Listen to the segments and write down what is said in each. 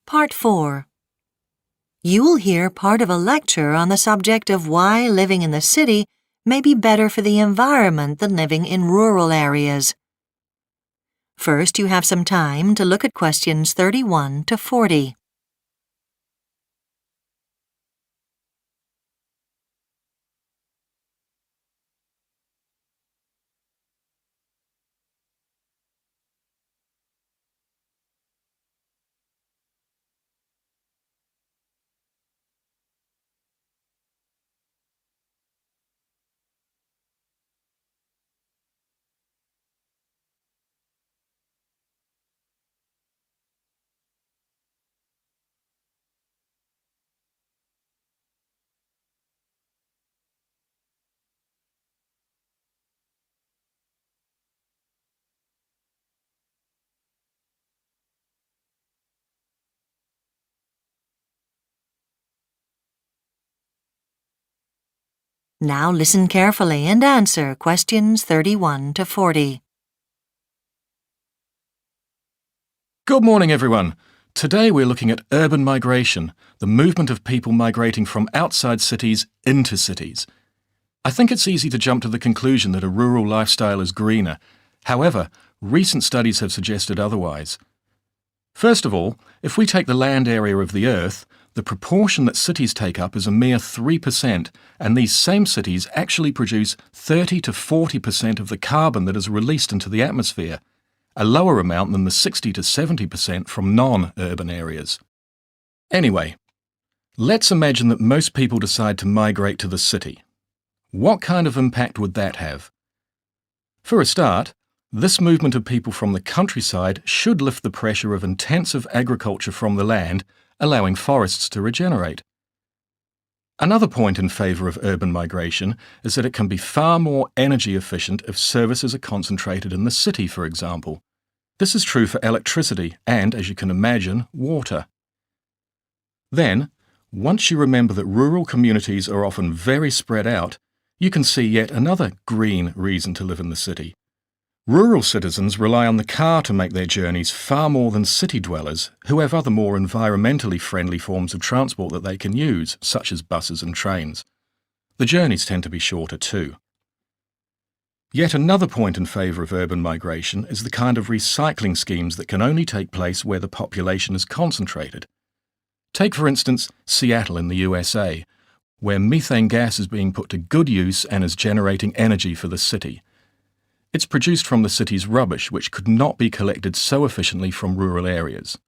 Part 4. You will hear part of a lecture on the subject of why living in the city may be better for the environment than living in rural areas. First, you have some time to look at questions 31 to 40. Now listen carefully and answer questions 31 to 40. Good morning, everyone. Today we're looking at urban migration, the movement of people migrating from outside cities into cities. I think it's easy to jump to the conclusion that a rural lifestyle is greener. However, recent studies have suggested otherwise. First of all, if we take the land area of the Earth, the proportion that cities take up is a mere 3%, and these same cities actually produce 30 to 40% of the carbon that is released into the atmosphere, a lower amount than the 60 to 70% from non-urban areas. Anyway, let's imagine that most people decide to migrate to the city. What kind of impact would that have? For a start, this movement of people from the countryside should lift the pressure of intensive agriculture from the land, allowing forests to regenerate. Another point in favour of urban migration is that it can be far more energy efficient if services are concentrated in the city, for example. This is true for electricity and, as you can imagine, water. Then, once you remember that rural communities are often very spread out, you can see yet another green reason to live in the city. Rural citizens rely on the car to make their journeys far more than city dwellers, who have other more environmentally friendly forms of transport that they can use, such as buses and trains. The journeys tend to be shorter too. Yet another point in favour of urban migration is the kind of recycling schemes that can only take place where the population is concentrated. Take, for instance, Seattle in the USA, where methane gas is being put to good use and is generating energy for the city. It's produced from the city's rubbish, which could not be collected so efficiently from rural areas.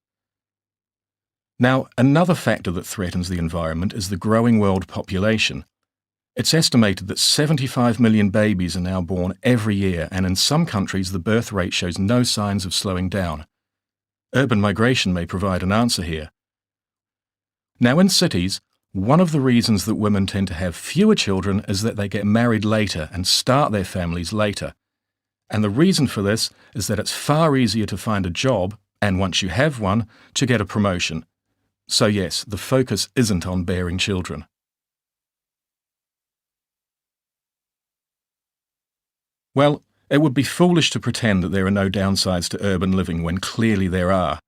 Now, another factor that threatens the environment is the growing world population. It's estimated that 75 million babies are now born every year, and in some countries the birth rate shows no signs of slowing down. Urban migration may provide an answer here. Now, in cities, one of the reasons that women tend to have fewer children is that they get married later and start their families later. And the reason for this is that it's far easier to find a job, and once you have one, to get a promotion. So yes, the focus isn't on bearing children. Well, it would be foolish to pretend that there are no downsides to urban living when clearly there are.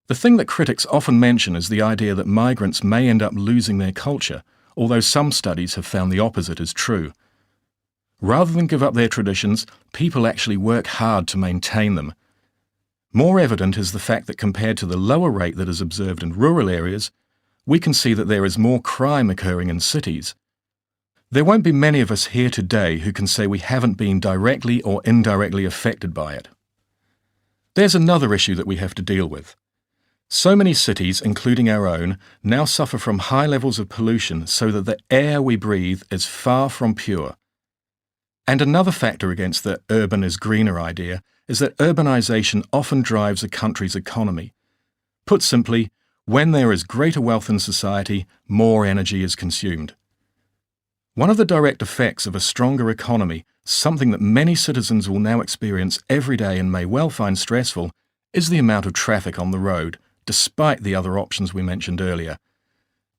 The thing that critics often mention is the idea that migrants may end up losing their culture, although some studies have found the opposite is true. Rather than give up their traditions, people actually work hard to maintain them. More evident is the fact that compared to the lower rate that is observed in rural areas, we can see that there is more crime occurring in cities. There won't be many of us here today who can say we haven't been directly or indirectly affected by it. There's another issue that we have to deal with. So many cities, including our own, now suffer from high levels of pollution so that the air we breathe is far from pure. And another factor against the urban is greener idea is that urbanisation often drives a country's economy. Put simply, when there is greater wealth in society, more energy is consumed. One of the direct effects of a stronger economy, something that many citizens will now experience every day and may well find stressful, is the amount of traffic on the road, despite the other options we mentioned earlier.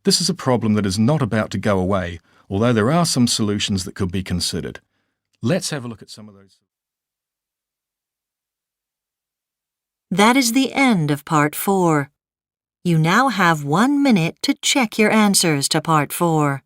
This is a problem that is not about to go away, although there are some solutions that could be considered. Let's have a look at some of those. That is the end of Part 4. You now have 1 minute to check your answers to Part 4.